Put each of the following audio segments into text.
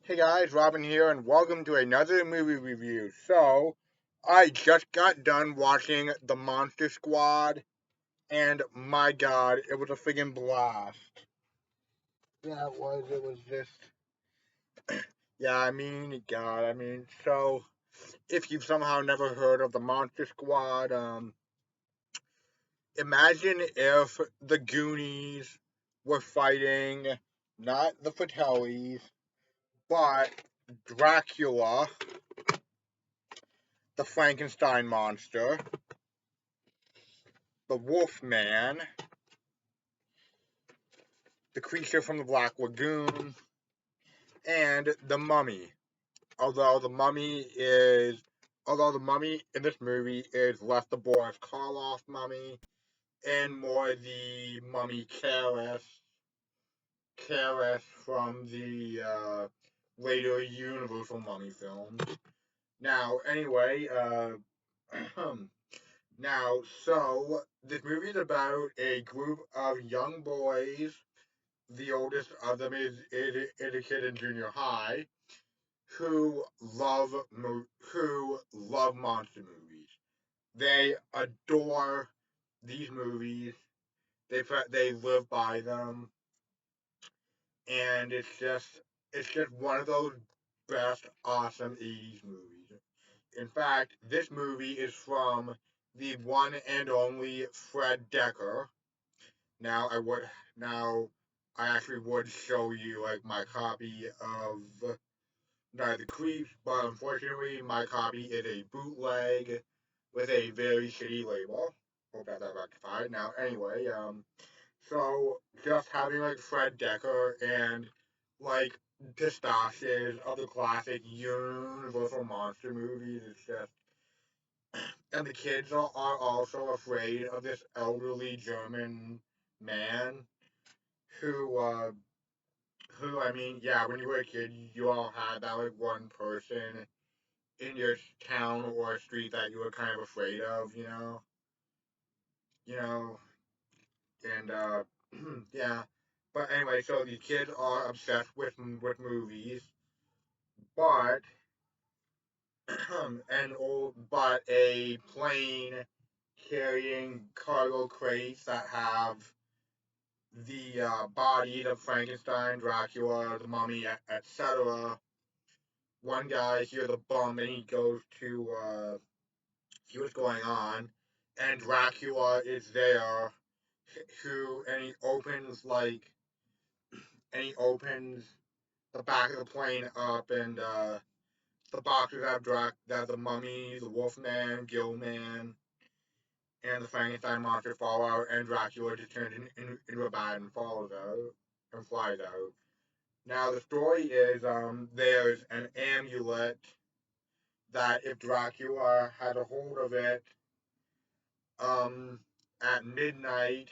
Hey guys, Robin here, and welcome to another movie review. So, I just got done watching The Monster Squad, and my god, it was a friggin' blast. Yeah, it was just, yeah, so, if you've somehow never heard of The Monster Squad, imagine if the Goonies were fighting, not the Fratellis, but Dracula, the Frankenstein monster, the Wolfman, the creature from the Black Lagoon, and the Mummy. Although the Mummy is, although the Mummy in this movie is less the Boris Karloff Mummy and more the Mummy Karras from the later Universal Mummy films. Now, anyway, so this movie is about a group of young boys. The oldest of them is a kid in junior high who love monster movies. They adore these movies. They live by them, and it's just one of those best awesome 80s movies. In fact, this movie is from the one and only Fred Decker. Now I would now I actually would show you like my copy of Night of the Creeps, but unfortunately my copy is a bootleg with a very shitty label. Hope that's rectified. Now anyway, so just having like Fred Decker and like pistaches of the classic Universal monster movies, it's just and the kids are also afraid of this elderly German man who yeah, when you were a kid, you all had that like one person in your town or street that you were kind of afraid of, you know, and yeah. But anyway, so these kids are obsessed with movies, but but a plane carrying cargo crates that have the bodies of Frankenstein, Dracula, the Mummy, etc. One guy hears a bump and he goes to see what's going on, and Dracula is there. Who and he opens the back of the plane up, and the boxes have that the Mummy, the Wolfman, Gillman, and the Frankenstein monster fall out, and Dracula just turns into a bat and falls out and flies out. Now the story is there's an amulet that if Dracula had a hold of it um at midnight,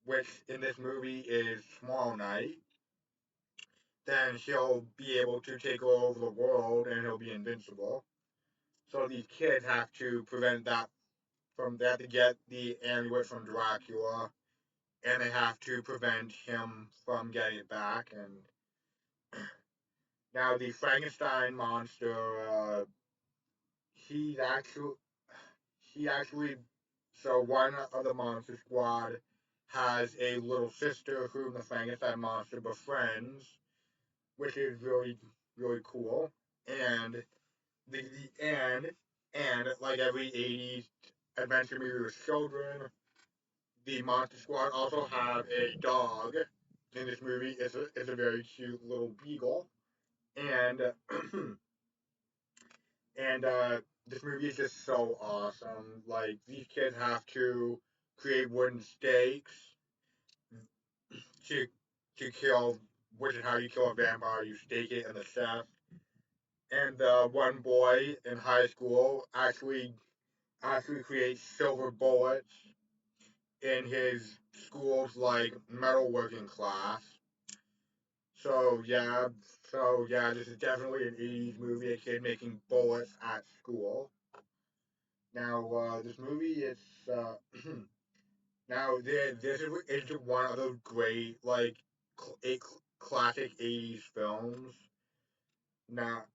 which in this movie is small night, then he'll be able to take over the world and he'll be invincible. So these kids have to prevent that they have to get the amulet from Dracula and they have to prevent him from getting it back. And now the Frankenstein monster, he's actually he actually so one of the monster squad has a little sister whom the Frankenstein monster befriends, which is really cool. And and like every 80s adventure movie with children, the monster squad also have a dog. In this movie, it's a very cute little beagle, and and this movie is just so awesome. Like these kids have to create wooden stakes to to kill, which is how you kill a vampire. You stake it in the chest. And one boy in high school actually creates silver bullets in his school's like metalworking class. So yeah, this is definitely an 80s movie. A kid making bullets at school. Now, this movie is uh, this is one of those great like classic '80s films. Now,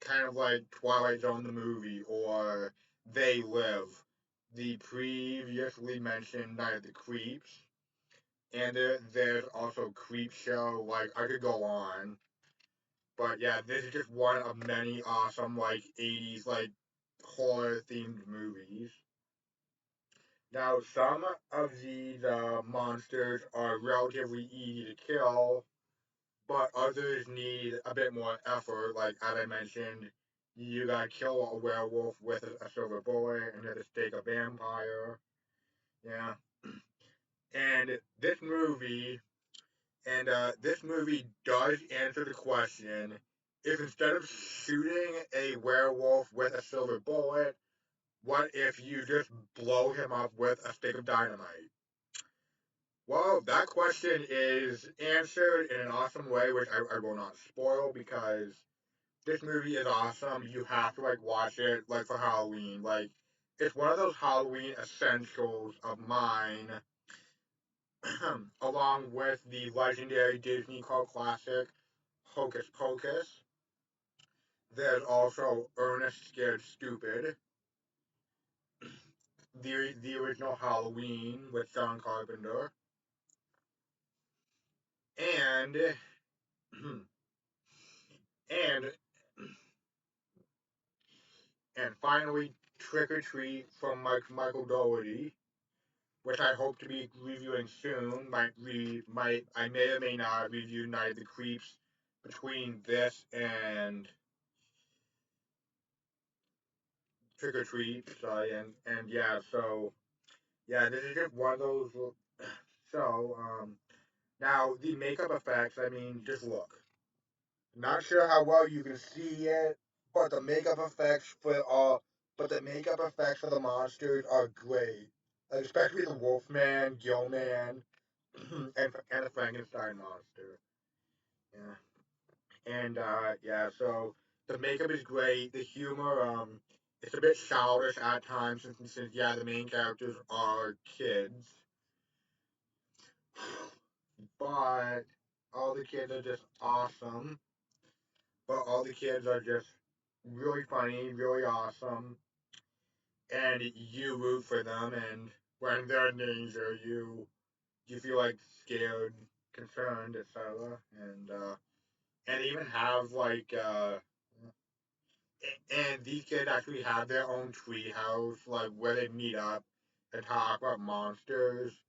kind of like Twilight Zone the movie or They Live, the previously mentioned Night of the Creeps, and there's also Creep Show. Like I could go on, but yeah, this is just one of many awesome like '80s like horror themed movies. Now, some of these monsters are relatively easy to kill, but others need a bit more effort. Like as I mentioned, you gotta kill a werewolf with a silver bullet, and you have to stake a vampire. Yeah, and this movie does answer the question: if instead of shooting a werewolf with a silver bullet, what if you just blow him up with a stick of dynamite? Well, that question is answered in an awesome way, which I will not spoil because this movie is awesome. You have to like watch it like for Halloween. Like it's one of those Halloween essentials of mine, along with the legendary Disney cult classic Hocus Pocus. There's also Ernest Scared Stupid, the original Halloween with John Carpenter, and and and finally Trick or Treat from Michael Dougherty, which I hope to be reviewing soon. Might I may or may not review Night of the Creeps between this and Trick or Treat. Sorry, and yeah, so yeah, this is just one of those. So now the makeup effects. I mean, just look. Not sure how well you can see it, but the makeup effects for the monsters are great. Like, especially the Wolfman, Gillman, and the Frankenstein monster. Yeah. And yeah, so the makeup is great. The humor, it's a bit childish at times since yeah, the main characters are kids, but all the kids are just awesome. But all the kids are just really funny, really awesome, and you root for them. And when they're in danger, you feel like scared, concerned, etc. And even have like and these kids actually have their own treehouse, like where they meet up and talk about monsters.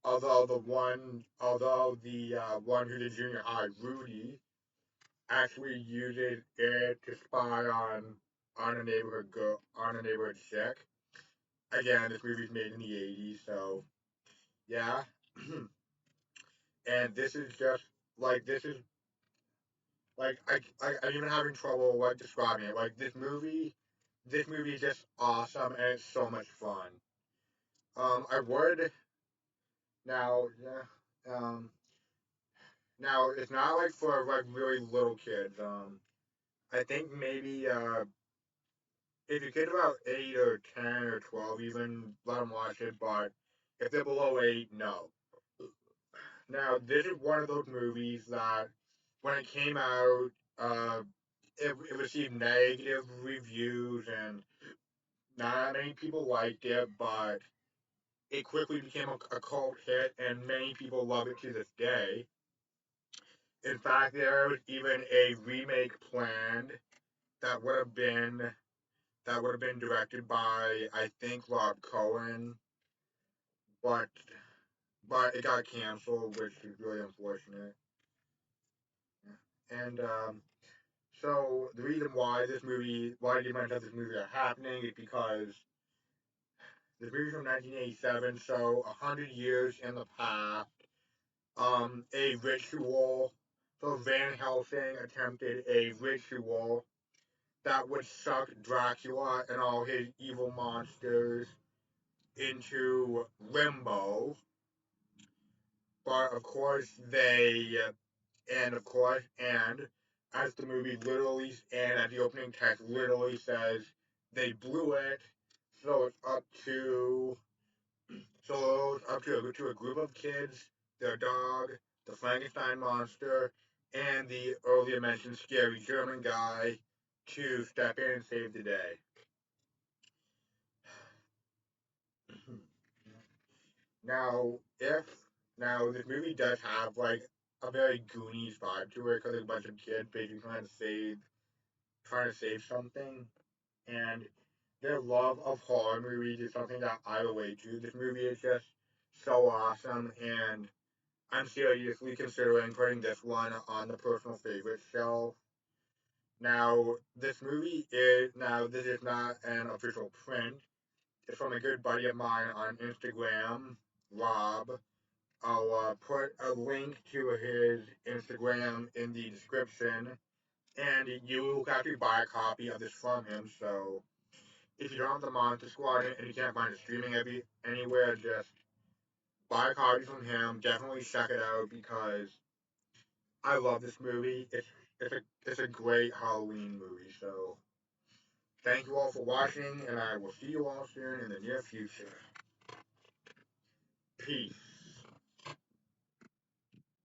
Although the one who's in junior high, Rudy, actually uses it to spy on a neighborhood chick. Again, this movie's made in the '80s, so yeah. And this is just this is I'm even having trouble like describing it. Like this movie is just awesome and it's so much fun. I would now, yeah, now it's not like for like really little kids. I think maybe if your kid's about 8 or 10 or 12, even let them watch it. But if they're below 8, no. Now this is one of those movies that when it came out, uh, it received negative reviews and not many people liked it, but it quickly became a cult hit, and many people love it to this day. In fact, there was even a remake planned that would have been directed by I think Rob Cohen, but it got canceled, which is really unfortunate. And so the reason why the events of this movie are happening is because this movie's from 1987, so 100 years in the past, a ritual. So Van Helsing attempted a ritual that would suck Dracula and all his evil monsters into limbo. But of course and as the movie literally, and as the opening text literally says, they blew it. So it's up to to a group of kids, their dog, the Frankenstein monster, and the earlier mentioned scary German guy to step in and save the day. Now, if this movie does have like a very Goonies vibe to it, because there's a bunch of kids basically trying to save something, and their love of horror movies is something that I relate to. This movie is just so awesome, and I'm seriously considering putting this one on the personal favorite shelf. This is not an official print. It's from a good buddy of mine on Instagram, Rob. I'll put a link to his Instagram in the description, and you can actually buy a copy of this from him. So if you don't have the Monster Squad and you can't find it streaming anywhere, just buy a copy from him. Definitely check it out because I love this movie. It's a great Halloween movie. So thank you all for watching, and I will see you all soon in the near future. Peace.